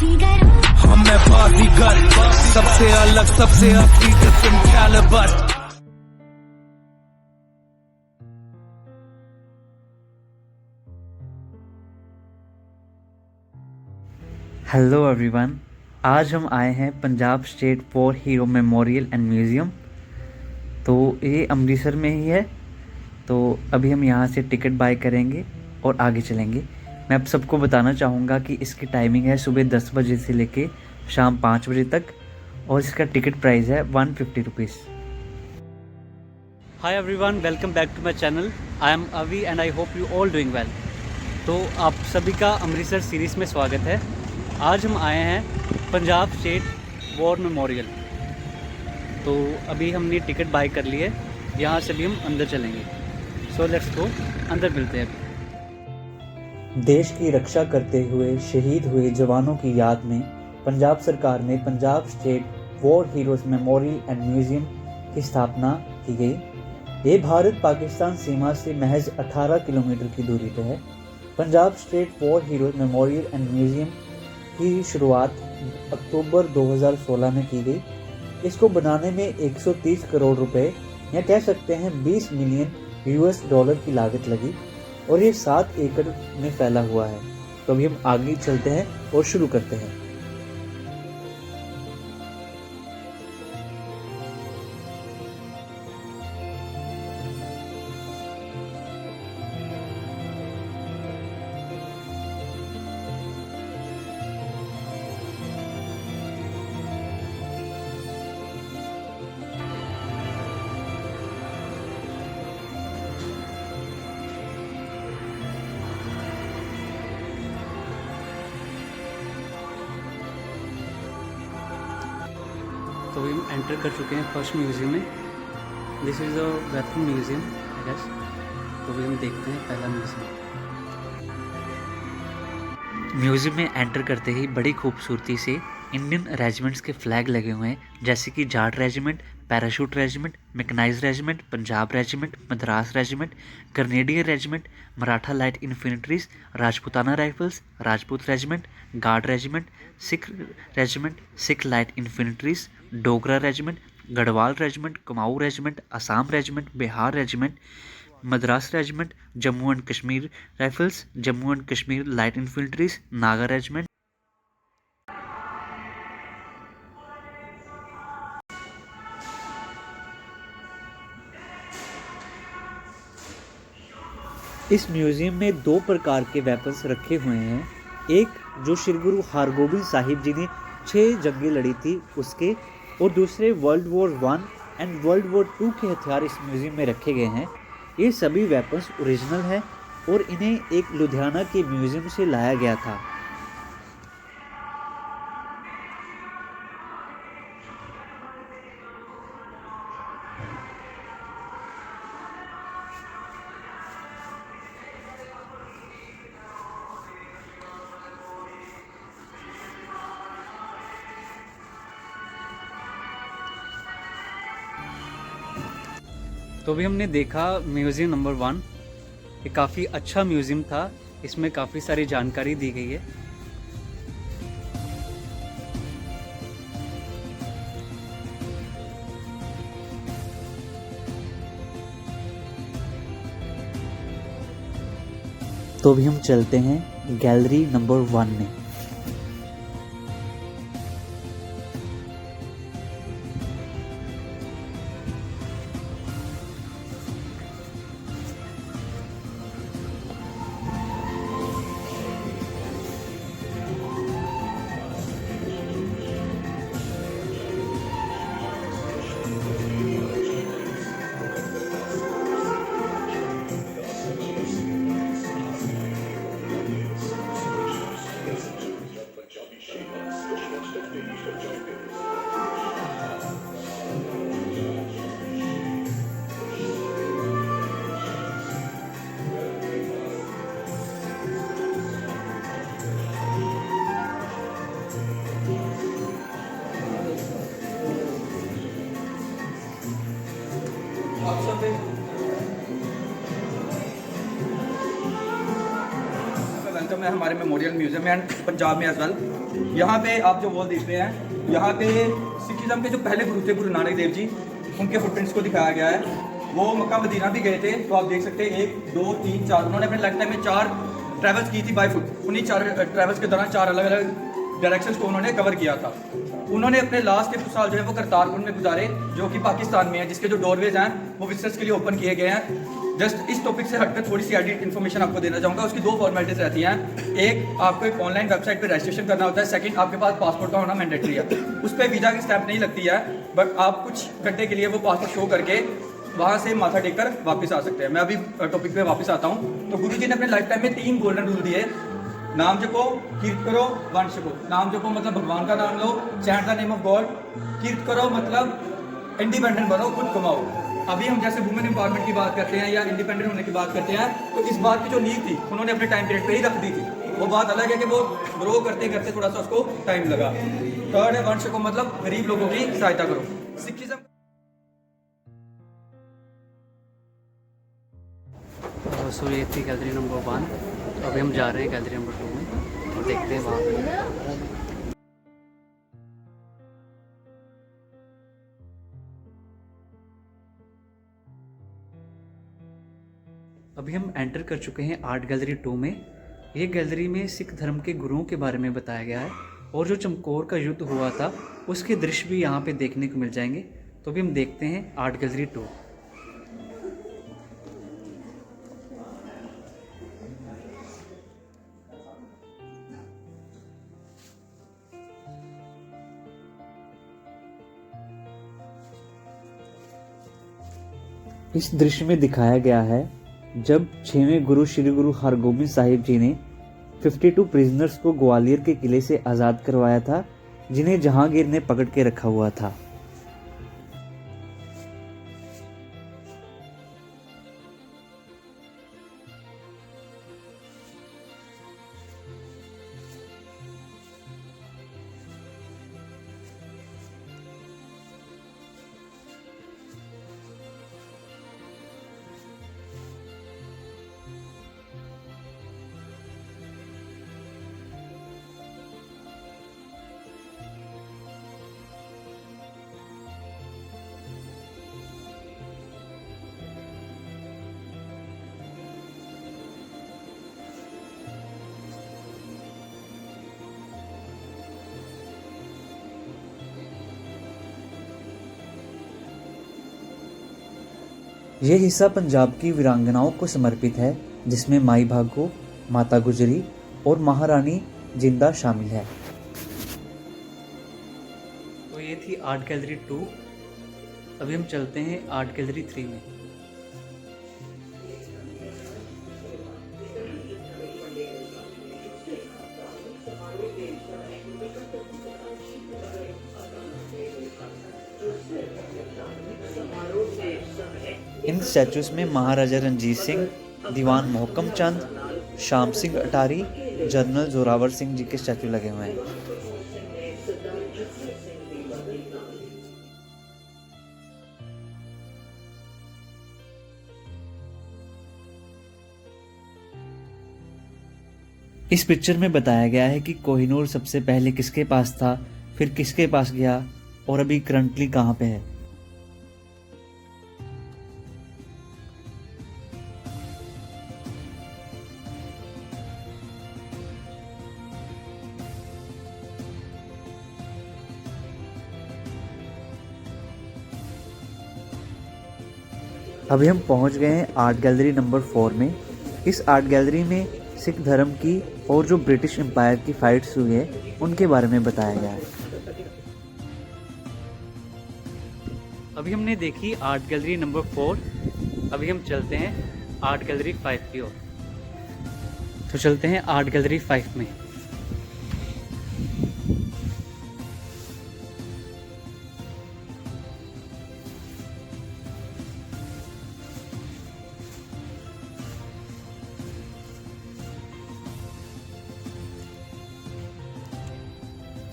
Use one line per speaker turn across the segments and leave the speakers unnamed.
हम मैं बाजीगर, सबसे अलग सबसे असली डिफरेंट कैलिबर।
हेलो एवरीवन, आज हम आए हैं Punjab state war hero memorial and museum. तो ये अमृतसर में ही है। तो अभी हम यहाँ से टिकट बाय करेंगे और आगे चलेंगे। मैं अब सबको बताना चाहूँगा कि इसकी टाइमिंग है सुबह 10 बजे से लेके शाम 5 बजे तक, और इसका टिकट प्राइस है 150 rupees. Hi everyone, welcome back to my channel. I am Avi and I hope you all doing well. तो आप सभी का अमृतसर सीरीज़ में स्वागत है। आज हम आए हैं पंजाब स्टेट वॉर मेमोरियल। तो अभी हमने टिकट बाय कर ली है, यहाँ से भी हम अंदर चलेंगे। सो लेट्स गो, अंदर मिलते हैं अभी। देश की रक्षा करते हुए शहीद हुए जवानों की याद में पंजाब सरकार ने Punjab state war heroes memorial and museum की स्थापना की गई। ये भारत पाकिस्तान सीमा से महज 18 किलोमीटर की दूरी पर है। Punjab state war heroes memorial and museum की शुरुआत अक्टूबर 2016 में की गई। इसको बनाने में 130 करोड़ रुपए या कह सकते हैं 20 मिलियन यूएस डॉलर की लागत लगी, और ये 7 एकड़ में फैला हुआ है। तो अभी हम आगे चलते हैं और शुरू करते हैं। तो अभी हम एंटर कर चुके हैं फर्स्ट म्यूज़ियम में। This is a weapon museum I guess. तो अभी हम देखते हैं पहला म्यूज़ियम में एंटर करते ही बड़ी खूबसूरती से इंडियन रेजिमेंट्स के फ्लैग लगे हुए हैं, जैसे कि Jat regiment, parachute regiment, mechanised regiment, Punjab regiment, Madras regiment, कर्नेडियन regiment, Maratha light infantries, Rajputana rifles, Rajput regiment, guard regiment, Sikh regiment, Sikh light infantries, Dogra regiment, Garhwal regiment, Kumaon regiment, Assam regiment, Bihar regiment, Madras regiment, Jammu and Kashmir rifles, Jammu and Kashmir light infantries, Naga regiment. इस museum में 2 प्रकार के वेपन्स रखे हुए हैं। एक जो श्री गुरु हरगोबिंद साहिब जी ने 6 जंगें लड़ी थी उसके, और दूसरे world war 1 and world war 2 के हथियार इस म्यूज़ियम में रखे गए हैं। ये सभी वेपन्स ओरिजिनल हैं और इन्हें एक लुधियाना के म्यूज़ियम से लाया गया था। तो अभी हमने देखा म्यूज़ियम नंबर 1। ये काफ़ी अच्छा म्यूज़ियम था, इसमें काफ़ी सारी जानकारी दी गई है। तो अभी हम चलते हैं गैलरी नंबर 1 में।
हमारे मेमोरियल म्यूजियम में एंड पंजाब में एज वेल। यहाँ पे आप जो वॉल देख रहे हैं, यहाँ पे सिखिज्म के जो पहले गुरु थे गुरु नानक देव जी, उनके फुटप्रिंट्स को दिखाया गया है। वो मक्का मदीना भी गए थे, तो आप देख सकते हैं 1 2 3 4 उन्होंने अपने लाइफ टाइम में 4 ट्रैवल्स की थी बाय फुट। उन्हीं 4 ट्रैवल्स के दौरान 4 अलग अलग डायरेक्शंस को उन्होंने कवर किया था। उन्होंने अपने लास्ट के कुछ साल जो है वो करतारपुर में गुजारे, जो कि पाकिस्तान में है, जिसके जो डोरवेज हैं वो विजिटर्स के लिए ओपन किए गए हैं। जस्ट इस टॉपिक से हटकर थोड़ी सी एडिट इन्फॉर्मेशन आपको देना चाहूँगा। उसकी 2 फॉर्मेलिटीज रहती हैं। एक, आपको एक ऑनलाइन वेबसाइट पर रजिस्ट्रेशन करना होता है। सेकंड, आपके पास पासपोर्ट का होना मैंडेटरी है। उस पर वीज़ा की स्टैंप नहीं लगती है, बट आप कुछ घंटे के लिए वो पासपोर्ट शो करके वहाँ से माथा टेक कर वापस आ सकते हैं। मैं अभी टॉपिक पे वापस आता हूँ। तो गुरु जी ने अपने लाइफ टाइम में 3 गोल्डन रूल दिए। नाम जपो, कीर्त करो, वंश को। नाम जपो मतलब भगवान का नाम लो, chant the name of God. कीर्त करो मतलब इंडिपेंडेंट बनो, खुद कमाओ। अभी हम जैसे वुमेन एम्पावरमेंट की बात करते हैं या इंडिपेंडेंट होने की बात करते हैं, तो इस बात की जो नींव थी उन्होंने अपने टाइम पीरियड पे ही रख दी थी। वो बात अलग है कि वो ग्रो करते करते थोड़ा सा उसको टाइम लगा। थर्ड है वंश को मतलब गरीब लोगों की सहायता करो। सिखिज्म
सो ये थी गैलरी नंबर 1। तो अभी हम जा रहे हैं गैलरी नंबर 2 में और देखते हैं वहाँ पे। अभी हम एंटर कर चुके हैं आर्ट गैलरी 2 में। ये गैलरी में सिख धर्म के गुरुओं के बारे में बताया गया है और जो चमकौर का युद्ध हुआ था उसके दृश्य भी यहाँ पे देखने को मिल जाएंगे। तो अभी हम देखते हैं आर्ट गैलरी 2। इस दृश्य में दिखाया गया है जब 6वें गुरु श्री गुरु हरगोबिंद साहिब जी ने 52 प्रिजनर्स को ग्वालियर के किले से आज़ाद करवाया था, जिन्हें जहांगीर ने पकड़ के रखा हुआ था। ये हिस्सा पंजाब की वीरांगनाओं को समर्पित है, जिसमें माई भागो, माता गुजरी और महारानी जिंदा शामिल है। तो ये थी आर्ट गैलरी 2। अभी हम चलते हैं आर्ट गैलरी 3 में। इन स्टैचूज में महाराजा रंजीत सिंह, दीवान मोहकम चंद, श्याम सिंह अटारी, जनरल जोरावर सिंह जी के स्टैचू लगे हुए हैं। इस पिक्चर में बताया गया है कि कोहिनूर सबसे पहले किसके पास था, फिर किसके पास गया और अभी करंटली कहाँ पे है। अभी हम पहुंच गए हैं आर्ट गैलरी नंबर 4 में। इस आर्ट गैलरी में सिख धर्म की और जो ब्रिटिश एम्पायर की फाइट्स हुई है उनके बारे में बताया गया है। अभी हमने देखी आर्ट गैलरी नंबर 4। अभी हम चलते हैं आर्ट गैलरी 5 की ओर। तो चलते हैं आर्ट गैलरी 5 में।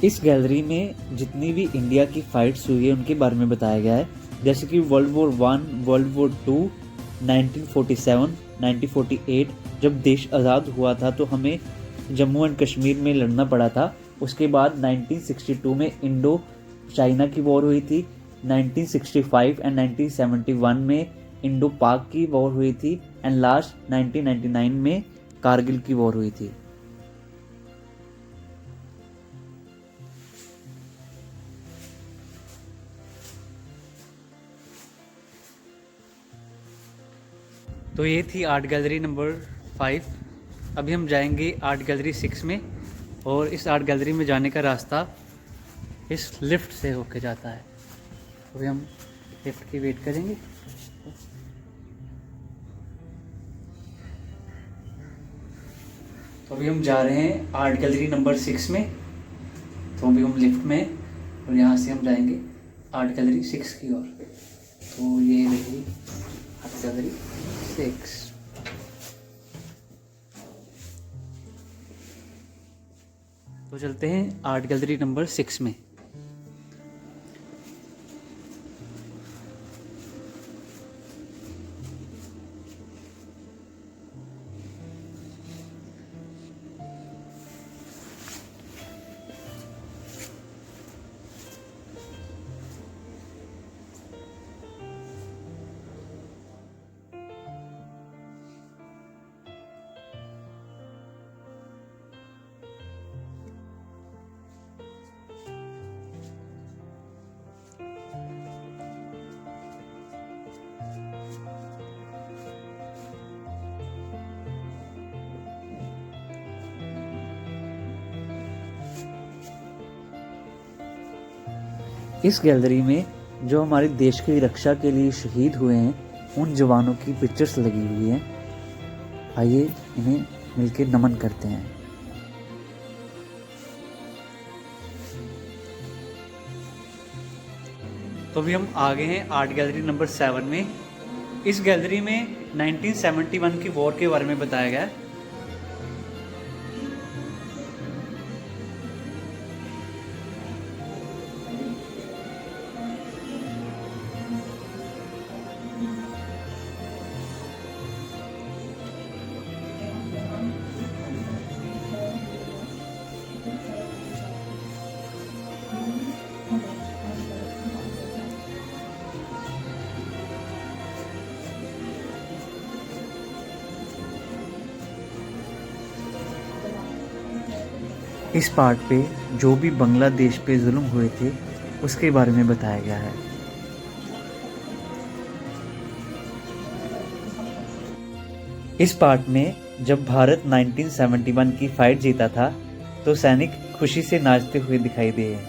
इस गैलरी में जितनी भी इंडिया की फाइट्स हुई है उनके बारे में बताया गया है, जैसे कि वर्ल्ड वॉर 1, वर्ल्ड वॉर 2, 1947, 1948 जब देश आज़ाद हुआ था तो हमें जम्मू एंड कश्मीर में लड़ना पड़ा था। उसके बाद 1962 में इंडो चाइना की वॉर हुई थी। 1965 एंड 1971 में इंडो पाक की वॉर हुई थी एंड लास्ट 1999 में कारगिल की वॉर हुई थी। तो ये थी आर्ट गैलरी नंबर 5। अभी हम जाएंगे आर्ट गैलरी 6 में, और इस आर्ट गैलरी में जाने का रास्ता इस लिफ्ट से होके जाता है। अभी हम लिफ्ट की वेट करेंगे। तो अभी हम जा रहे हैं आर्ट गैलरी नंबर 6 में। तो अभी हम लिफ्ट में हैं और यहाँ से हम जाएंगे आर्ट गैलरी 6 की ओर। तो ये रही आर्ट गैलरी 6। तो चलते हैं आर्ट गैलरी नंबर 6 में। इस गैलरी में जो हमारे देश की रक्षा के लिए शहीद हुए हैं उन जवानों की पिक्चर्स लगी हुई हैं। आइए इन्हें मिलकर नमन करते हैं। तो अभी हम आ गए हैं आर्ट गैलरी नंबर 7 में। इस गैलरी में 1971 की वॉर के बारे में बताया गया है। इस पार्ट पे जो भी बांग्लादेश पे जुल्म हुए थे उसके बारे में बताया गया है। इस पार्ट में जब भारत 1971 की फाइट जीता था तो सैनिक खुशी से नाचते हुए दिखाई दिए।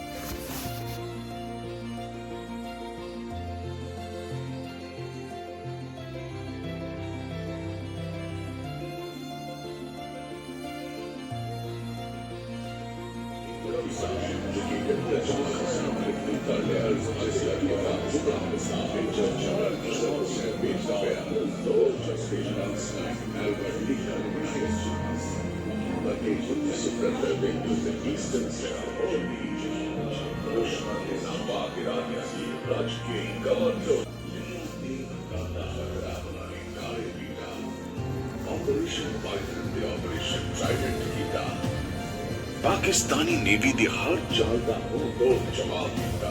पाकिस्तानी नेवी दी हर चाल का दो जवाब दिता।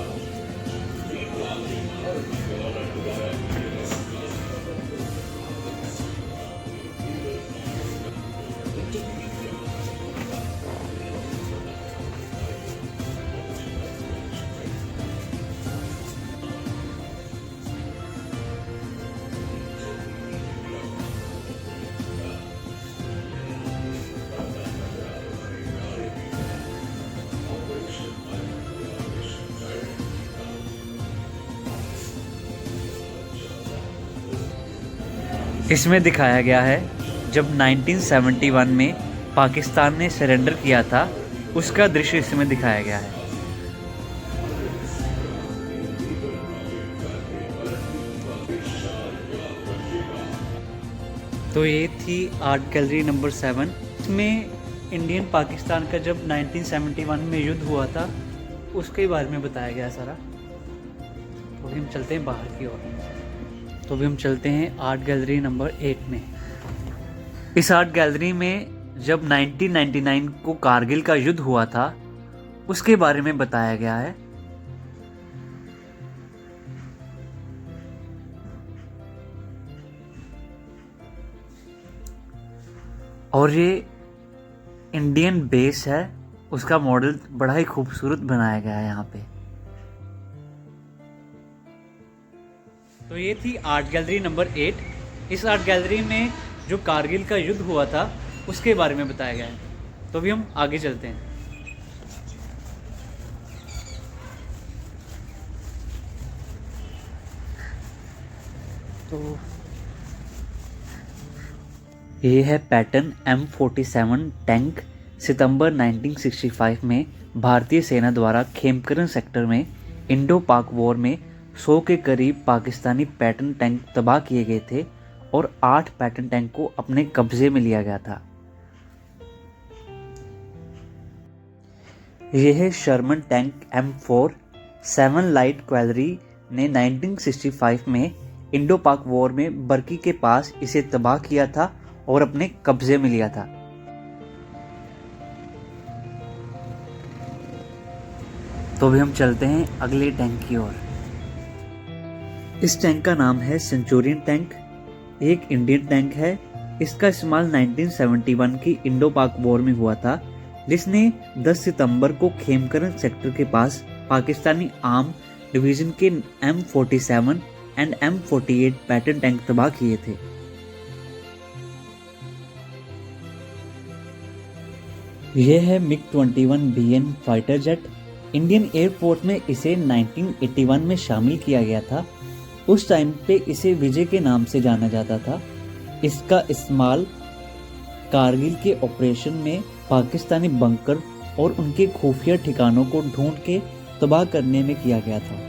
इसमें दिखाया गया है जब 1971 में पाकिस्तान ने सरेंडर किया था उसका दृश्य इसमें दिखाया गया है। तो ये थी आर्ट गैलरी नंबर 7। इसमें इंडियन पाकिस्तान का जब 1971 में युद्ध हुआ था उसके बारे में बताया गया सारा। तो अभी हम चलते हैं बाहर की ओर। तो अभी हम चलते हैं आर्ट गैलरी नंबर 8 में। इस आर्ट गैलरी में जब 1999 को कारगिल का युद्ध हुआ था उसके बारे में बताया गया है। और ये इंडियन बेस है, उसका मॉडल बड़ा ही खूबसूरत बनाया गया है यहाँ पे। तो ये थी आर्ट गैलरी नंबर 8। इस आर्ट गैलरी में जो कारगिल का युद्ध हुआ था उसके बारे में बताया गया है। तो अभी हम आगे चलते हैं। तो ये है पैटर्न M47 टैंक। सितंबर 1965 में भारतीय सेना द्वारा खेमकरन सेक्टर में इंडो पाक वॉर में 100 के करीब पाकिस्तानी पैटर्न टैंक तबाह किए गए थे और 8 पैटर्न टैंक को अपने कब्जे में लिया गया था। यह है Sharman tank M4। 7 light cavalry ने 1965 में इंडो पाक वॉर में बर्की के पास इसे तबाह किया था और अपने कब्जे में लिया था। तो अभी हम चलते हैं अगले टैंक की ओर। इस टैंक का नाम है सेंचुरियन टैंक। एक इंडियन टैंक है। इसका इस्तेमाल 1971 की इंडो पाक वॉर में हुआ था, जिसने 10 सितंबर को खेमकरन सेक्टर के पास पाकिस्तानी आर्म डिवीजन के M47 and M48 Patton tank तबाह किए थे। यह है MiG-21 BN fighter jet. Indian air force में इसे 1981 में शामिल किया गया था। उस टाइम पे इसे विजय के नाम से जाना जाता था। इसका इस्तेमाल कारगिल के ऑपरेशन में पाकिस्तानी बंकर और उनके खुफिया ठिकानों को ढूंढ के तबाह करने में किया गया था।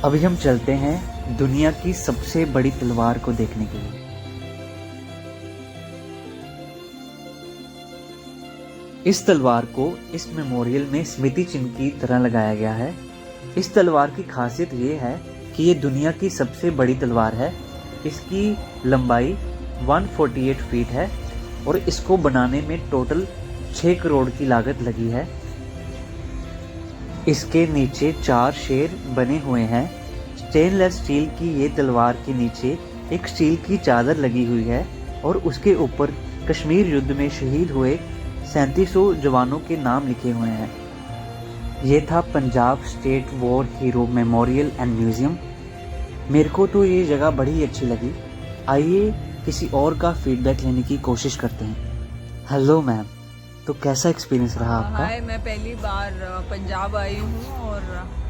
अभी हम चलते हैं दुनिया की सबसे बड़ी तलवार को देखने के लिए। इस तलवार को इस मेमोरियल में स्मृति चिन्ह की तरह लगाया गया है। इस तलवार की खासियत ये है कि ये दुनिया की सबसे बड़ी तलवार है। इसकी लंबाई 148 फीट है और इसको बनाने में टोटल 6 करोड़ की लागत लगी है। इसके नीचे 4 शेर बने हुए हैं। स्टेनलेस स्टील की ये तलवार के नीचे एक स्टील की चादर लगी हुई है और उसके ऊपर कश्मीर युद्ध में शहीद हुए 3700 जवानों के नाम लिखे हुए हैं। ये था Punjab state war hero memorial and museum. मेरे को तो ये जगह बड़ी अच्छी लगी। आइए किसी और का फीडबैक लेने की कोशिश करते हैं। हेलो मैम, तो कैसा एक्सपीरियंस रहा आपका?
हाय, मैं पहली बार पंजाब आई हूँ और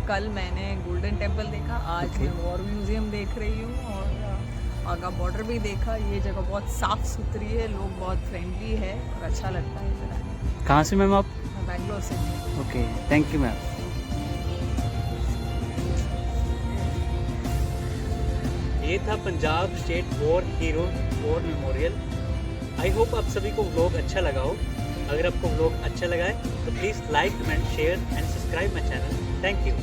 कल मैंने गोल्डन टेम्पल देखा। आज मैं वॉर म्यूज़ियम देख रही हूँ और वाघा बॉर्डर भी देखा। ये जगह बहुत साफ़ सुथरी है, लोग बहुत फ्रेंडली है और अच्छा लगता है इधर आने।
कहाँ से मैम आप?
मैं बैंगलोर से हूँ।
Okay, thank you ma'am. ये था Punjab state war hero war memorial. I hope आप सभी को व्लॉग अच्छा लगा हो। अगर आपको व्लॉग अच्छा लगा है तो please like, comment, share and subscribe my channel. Thank you.